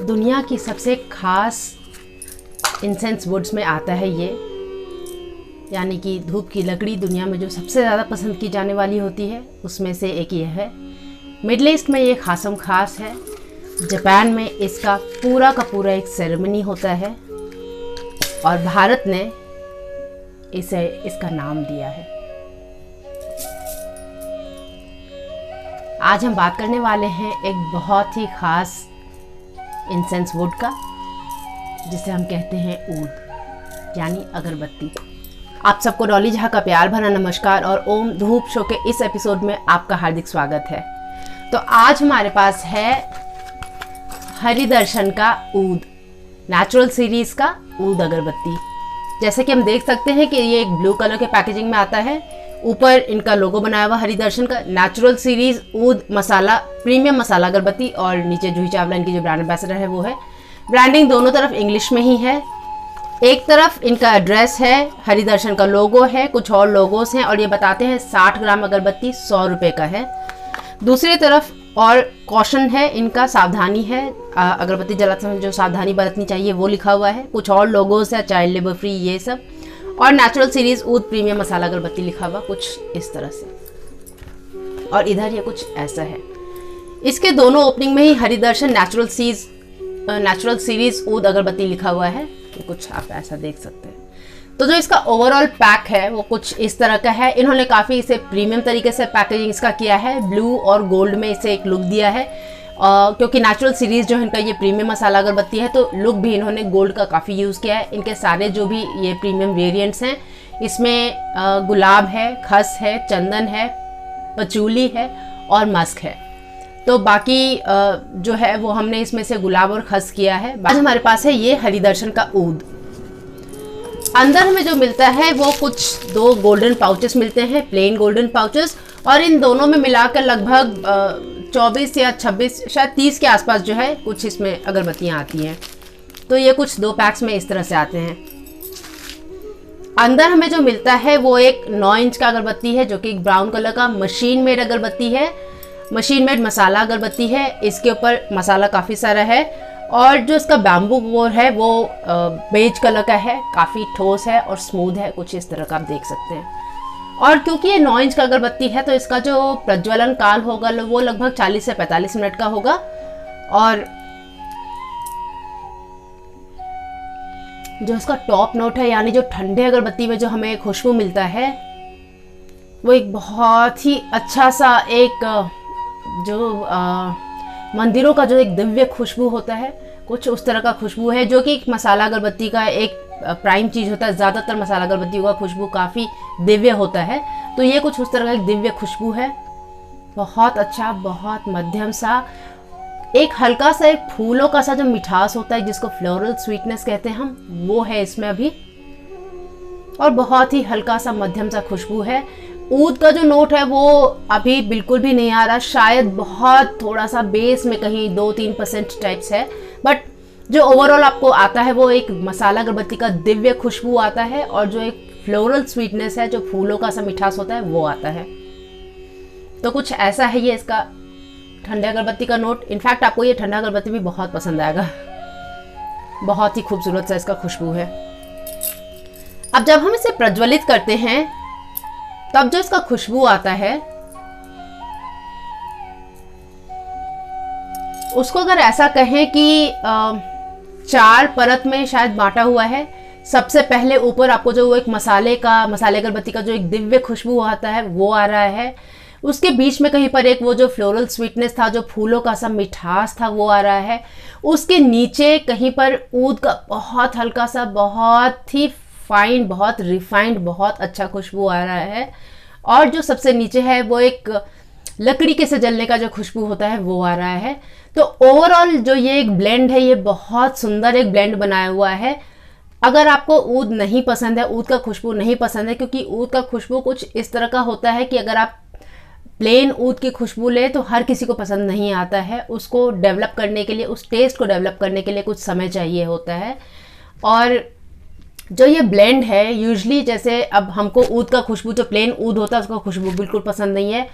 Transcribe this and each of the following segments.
दुनिया की सबसे ख़ास इंसेंस वुड्स में आता है ये, यानी कि धूप की लकड़ी दुनिया में जो सबसे ज़्यादा पसंद की जाने वाली होती है उसमें से एक ये है। मिडल ईस्ट में ये खासम खास है। जापान में इसका पूरा का पूरा एक सेरेमनी होता है और भारत ने इसे इसका नाम दिया है। आज हम बात करने वाले हैं एक बहुत ही ख़ास इंसेंस वुड का, जिसे हम कहते हैं ऊद यानी अगरबत्ती। आप सबको डॉली झा का प्यार भरा नमस्कार और ओम धूप शो के इस एपिसोड में आपका हार्दिक स्वागत है। तो आज हमारे पास है हरि दर्शन का ऊद, नेचुरल सीरीज़ का ऊद अगरबत्ती। जैसे कि हम देख सकते हैं कि ये एक ब्लू कलर के पैकेजिंग में आता है। ऊपर इनका लोगो बनाया हुआ हरि दर्शन का, नेचुरल सीरीज़ ऊद मसाला, प्रीमियम मसाला अगरबत्ती, और नीचे जूही चावला इनकी जो ब्रांड एम्बेसडर है वो है। ब्रांडिंग दोनों तरफ इंग्लिश में ही है। एक तरफ इनका एड्रेस है, हरि दर्शन का लोगो है, कुछ और लोगोस हैं और ये बताते हैं 60 ग्राम अगरबत्ती 100 रुपये का है। दूसरी तरफ और कॉशन है, इनका सावधानी है, अगरबत्ती जलाते समय जो सावधानी बरतनी चाहिए वो लिखा हुआ है। कुछ और लोगोस है, चाइल्ड लेबर फ्री, ये सब, और नेचुरल सीरीज ऊद प्रीमियम मसाला अगरबत्ती लिखा हुआ कुछ इस तरह से। और इधर ये कुछ ऐसा है। इसके दोनों ओपनिंग में ही हरि दर्शन नेचुरल सीरीज ऊद अगरबत्ती लिखा हुआ है। ये कुछ आप ऐसा देख सकते हैं। तो जो इसका ओवरऑल पैक है वो कुछ इस तरह का है। इन्होंने काफ़ी इसे प्रीमियम तरीके से पैकेजिंग इसका किया है, ब्लू और गोल्ड में इसे एक लुक दिया है। क्योंकि नेचुरल सीरीज़ जो है इनका ये प्रीमियम मसाला अगरबत्ती है, तो लुक भी इन्होंने गोल्ड का काफ़ी यूज़ किया है। इनके सारे जो भी ये प्रीमियम वेरिएंट्स हैं, इसमें गुलाब है, खस है, चंदन है, पचूली है और मस्क है। तो बाकी जो है वो हमने इसमें से गुलाब और खस किया है। आज हमारे पास है ये हरि दर्शन का ऊद। अंदर हमें जो मिलता है वो कुछ 2 गोल्डन पाउचेस मिलते हैं, प्लेन गोल्डन पाउचेस, और इन दोनों में मिलाकर लगभग 24 या 26 शायद 30 के आसपास जो है कुछ इसमें अगरबत्तियाँ आती हैं। तो ये कुछ 2 पैक्स में इस तरह से आते हैं। अंदर हमें जो मिलता है वो एक 9 इंच का अगरबत्ती है, जो कि एक ब्राउन कलर का मशीन मेड अगरबत्ती है, मशीन मेड मसाला अगरबत्ती है। इसके ऊपर मसाला काफ़ी सारा है और जो इसका बैम्बू कोर है वो बेज कलर का है, काफ़ी ठोस है और स्मूथ है, कुछ इस तरह का आप देख सकते हैं। और क्योंकि ये 9 इंच का अगरबत्ती है तो इसका जो प्रज्वलन काल होगा वो लगभग 40 से 45 मिनट का होगा। और जो इसका टॉप नोट है, यानी जो ठंडे अगरबत्ती में जो हमें खुशबू मिलता है, वो एक बहुत ही अच्छा सा एक जो मंदिरों का जो एक दिव्य खुशबू होता है, कुछ उस तरह का खुशबू है, जो कि एक मसाला अगरबत्ती का एक प्राइम चीज़ होता है। ज़्यादातर मसाला अगरबत्तियों का खुशबू काफ़ी दिव्य होता है, तो ये कुछ उस तरह का एक दिव्य खुशबू है। बहुत अच्छा, बहुत मध्यम सा, एक हल्का सा एक फूलों का सा जो मिठास होता है जिसको फ्लोरल स्वीटनेस कहते हैं हम, वो है इसमें अभी। और बहुत ही हल्का सा मध्यम सा खुशबू है। ऊद का जो नोट है वो अभी बिल्कुल भी नहीं आ रहा, शायद बहुत थोड़ा सा बेस में कहीं 2-3% टाइप्स है, बट जो ओवरऑल आपको आता है वो एक मसाला अगरबत्ती का दिव्य खुशबू आता है और जो एक फ्लोरल स्वीटनेस है, जो फूलों का सा मिठास होता है, वो आता है। तो कुछ ऐसा है ये इसका ठंडे अगरबत्ती का नोट। इनफैक्ट आपको ये ठंडा अगरबत्ती भी बहुत पसंद आएगा, बहुत ही खूबसूरत सा इसका खुशबू है। अब जब हम इसे प्रज्वलित करते हैं तब जो इसका खुशबू आता है उसको अगर ऐसा कहें कि 4 परत में शायद बांटा हुआ है। सबसे पहले ऊपर आपको जो वो एक मसाले अगरबत्ती का जो एक दिव्य खुशबू आता है वो आ रहा है। उसके बीच में कहीं पर एक वो जो फ्लोरल स्वीटनेस था, जो फूलों का सा मिठास था, वो आ रहा है। उसके नीचे कहीं पर ऊद का बहुत हल्का सा, बहुत ही फाइन, बहुत रिफाइंड, बहुत अच्छा खुशबू आ रहा है। और जो सबसे नीचे है वो एक लकड़ी के से जलने का जो खुशबू होता है वो आ रहा है। तो ओवरऑल जो ये एक ब्लेंड है, ये बहुत सुंदर एक ब्लेंड बनाया हुआ है। अगर आपको ऊद नहीं पसंद है, ऊद का खुशबू नहीं पसंद है, क्योंकि ऊद का खुशबू कुछ इस तरह का होता है कि अगर आप प्लेन ऊद की खुशबू ले तो हर किसी को पसंद नहीं आता है। उसको डेवलप करने के लिए, उस टेस्ट को डेवलप करने के लिए कुछ समय चाहिए होता है। और जो ये ब्लेंड है, यूजली जैसे अब हमको ऊद का खुशबू, जो प्लेन ऊद होता है उसका खुशबू बिल्कुल पसंद नहीं है।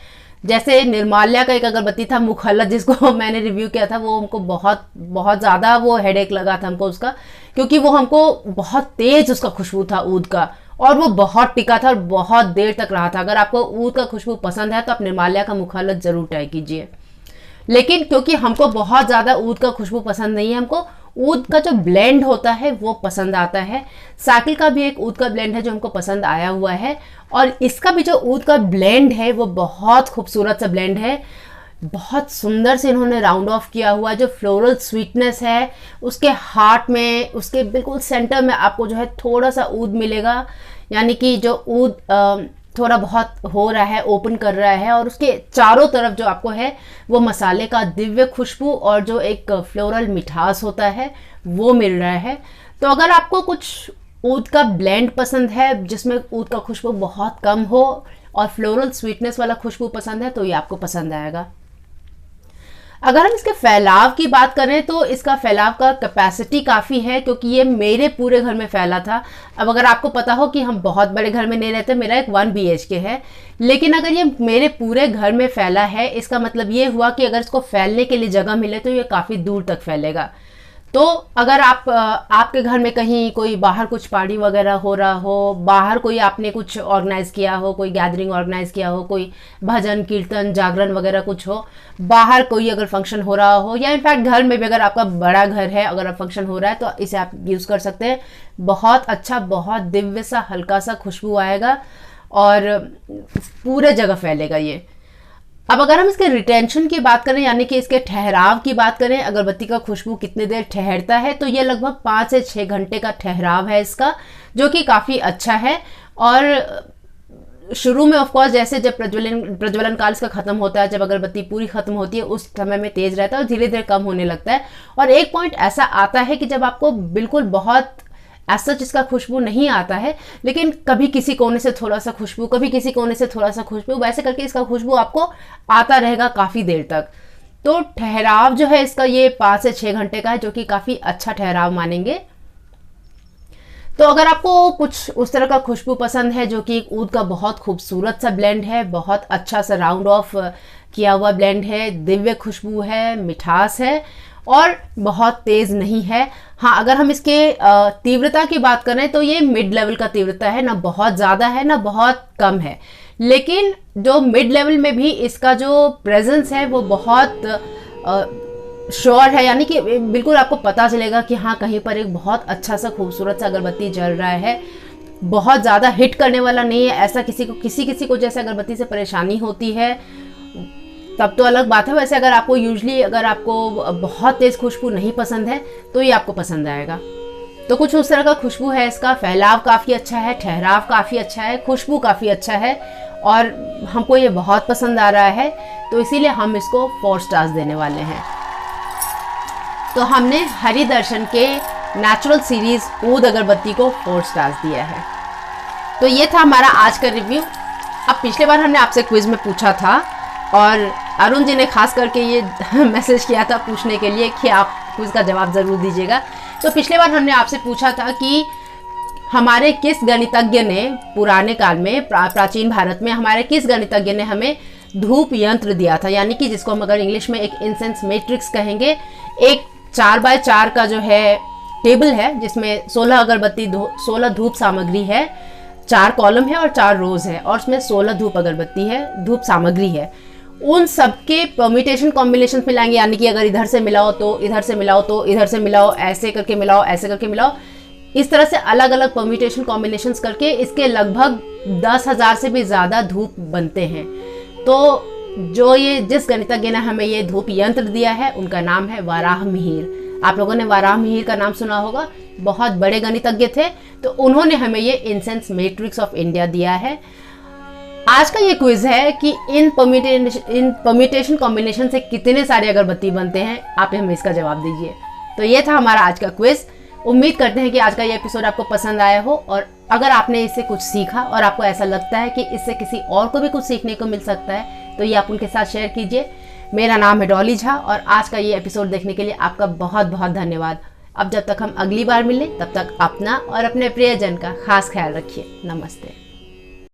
जैसे निर्माल्या का एक अगरबत्ती था मुखल्लत, जिसको मैंने रिव्यू किया था, वो हमको बहुत बहुत ज़्यादा वो हेडेक लगा था हमको उसका, क्योंकि वो हमको बहुत तेज उसका खुशबू था ऊद का, और वो बहुत टिका था और बहुत देर तक रहा था। अगर आपको ऊद का खुशबू पसंद है तो आप निर्माल्या का मुखल्लत ज़रूर ट्राई कीजिए। लेकिन क्योंकि हमको बहुत ज़्यादा ऊद का खुशबू पसंद नहीं है, हमको ऊद का जो ब्लेंड होता है वो पसंद आता है। साइकिल का भी एक ऊद का ब्लेंड है जो हमको पसंद आया हुआ है, और इसका भी जो ऊद का ब्लेंड है वो बहुत खूबसूरत सा ब्लेंड है। बहुत सुंदर से इन्होंने राउंड ऑफ किया हुआ है। जो फ्लोरल स्वीटनेस है उसके हार्ट में, उसके बिल्कुल सेंटर में आपको जो है थोड़ा सा ऊद मिलेगा, यानी कि जो ऊद थोड़ा बहुत हो रहा है, ओपन कर रहा है, और उसके चारों तरफ जो आपको है वो मसाले का दिव्य खुशबू और जो एक फ्लोरल मिठास होता है वो मिल रहा है। तो अगर आपको कुछ ऊद का ब्लेंड पसंद है जिसमें ऊद का खुशबू बहुत कम हो और फ्लोरल स्वीटनेस वाला खुशबू पसंद है तो ये आपको पसंद आएगा। अगर हम इसके फैलाव की बात करें तो इसका फैलाव का कैपेसिटी काफ़ी है, क्योंकि ये मेरे पूरे घर में फैला था। अब अगर आपको पता हो कि हम बहुत बड़े घर में नहीं रहते, मेरा एक 1 BHK है, लेकिन अगर ये मेरे पूरे घर में फैला है, इसका मतलब ये हुआ कि अगर इसको फैलने के लिए जगह मिले तो ये काफ़ी दूर तक फैलेगा। तो अगर आपके घर में कहीं कोई बाहर कुछ पार्टी वगैरह हो रहा हो, बाहर कोई आपने कुछ ऑर्गेनाइज किया हो, कोई गैदरिंग ऑर्गेनाइज किया हो, कोई भजन कीर्तन जागरण वगैरह कुछ हो, बाहर कोई अगर फंक्शन हो रहा हो, या इनफैक्ट घर में भी अगर आपका बड़ा घर है, अगर फंक्शन हो रहा है तो इसे आप यूज़ कर सकते हैं। बहुत अच्छा, बहुत दिव्य सा हल्का सा खुशबू आएगा और पूरे जगह फैलेगा ये। अब अगर हम इसके रिटेंशन की बात करें, यानी कि इसके ठहराव की बात करें, अगरबत्ती का खुशबू कितनी देर ठहरता है, तो ये लगभग 5 से 6 घंटे का ठहराव है इसका, जो कि काफ़ी अच्छा है। और शुरू में ऑफ कोर्स जैसे जब प्रज्वलन काल इसका खत्म होता है, जब अगरबत्ती पूरी खत्म होती है, उस समय में तेज रहता है और धीरे धीरे कम होने लगता है। और एक पॉइंट ऐसा आता है कि जब आपको बिल्कुल बहुत ऐसा इसका खुशबू नहीं आता है, लेकिन कभी किसी कोने से थोड़ा सा खुशबू, कभी किसी कोने से थोड़ा सा खुशबू, वैसे करके इसका खुशबू आपको आता रहेगा काफ़ी देर तक। तो ठहराव जो है इसका ये 5 से 6 घंटे का है, जो कि काफ़ी अच्छा ठहराव मानेंगे। तो अगर आपको कुछ उस तरह का खुशबू पसंद है जो कि ऊद का बहुत खूबसूरत सा ब्लेंड है, बहुत अच्छा सा राउंड ऑफ किया हुआ ब्लेंड है, दिव्य खुशबू है, मिठास है और बहुत तेज़ नहीं है। हाँ, अगर हम इसके तीव्रता की बात करें तो ये मिड लेवल का तीव्रता है, ना बहुत ज़्यादा है ना बहुत कम है, लेकिन जो मिड लेवल में भी इसका जो प्रेजेंस है वो बहुत श्योर है, यानी कि बिल्कुल आपको पता चलेगा कि हाँ कहीं पर एक बहुत अच्छा सा खूबसूरत सा अगरबत्ती जल रहा है। बहुत ज़्यादा हिट करने वाला नहीं है, ऐसा किसी को जैसे अगरबत्ती से परेशानी होती है तब तो अलग बात है। वैसे अगर आपको बहुत तेज़ खुशबू नहीं पसंद है तो ये आपको पसंद आएगा। तो कुछ उस तरह का खुशबू है इसका, फैलाव काफ़ी अच्छा है, ठहराव काफ़ी अच्छा है, खुशबू काफ़ी अच्छा है और हमको ये बहुत पसंद आ रहा है, तो इसीलिए हम इसको 4 स्टार्स देने वाले हैं। तो हमने हरि दर्शन के नेचुरल सीरीज ऊद अगरबत्ती को 4 स्टार्स दिया है। तो ये था हमारा आज का रिव्यू। अब पिछले बार हमने आपसे क्विज में पूछा था और अरुण जी ने खास करके ये मैसेज किया था पूछने के लिए कि आप क्विज का जवाब ज़रूर दीजिएगा। तो पिछले बार हमने आपसे पूछा था कि हमारे किस गणितज्ञ ने पुराने काल में प्राचीन भारत में हमारे किस गणितज्ञ ने हमें धूप यंत्र दिया था, यानी कि जिसको हम अगर इंग्लिश में एक इंसेंस मैट्रिक्स कहेंगे। एक 4x4 का जो है टेबल है जिसमें 16 अगरबत्ती 16 धूप सामग्री है, 4 कॉलम है और 4 रोज है और उसमें 16 धूप अगरबत्ती है, धूप सामग्री है। उन सबके परम्यूटेशन कॉम्बिनेशन मिलाएंगे, यानी कि अगर इधर से मिलाओ तो इधर से मिलाओ तो इधर से मिलाओ, ऐसे करके मिलाओ ऐसे करके मिलाओ, इस तरह से अलग अलग परम्यूटेशन कॉम्बिनेशंस करके इसके लगभग 10,000 से भी ज़्यादा धूप बनते हैं। तो जो ये जिस गणितज्ञ ने हमें ये धूप यंत्र दिया है उनका नाम है वाराह मिहिर। आप लोगों ने वाराह मिहिर का नाम सुना होगा, बहुत बड़े गणितज्ञ थे। तो उन्होंने हमें ये इंसेंस मैट्रिक्स ऑफ इंडिया दिया है। आज का ये क्विज है कि इन परम्यूटेशन कॉम्बिनेशन से कितने सारे अगरबत्ती बनते हैं, आप हमें इसका जवाब दीजिए। तो ये था हमारा आज का क्विज। उम्मीद करते हैं कि आज का ये एपिसोड आपको पसंद आया हो, और अगर आपने इससे कुछ सीखा और आपको ऐसा लगता है कि इससे किसी और को भी कुछ सीखने को मिल सकता है तो ये आप उनके साथ शेयर कीजिए। मेरा नाम है डॉली झा और आज का ये एपिसोड देखने के लिए आपका बहुत बहुत धन्यवाद। अब जब तक हम अगली बार मिलें तब तक अपना और अपने प्रियजन का खास ख्याल रखिए। नमस्ते।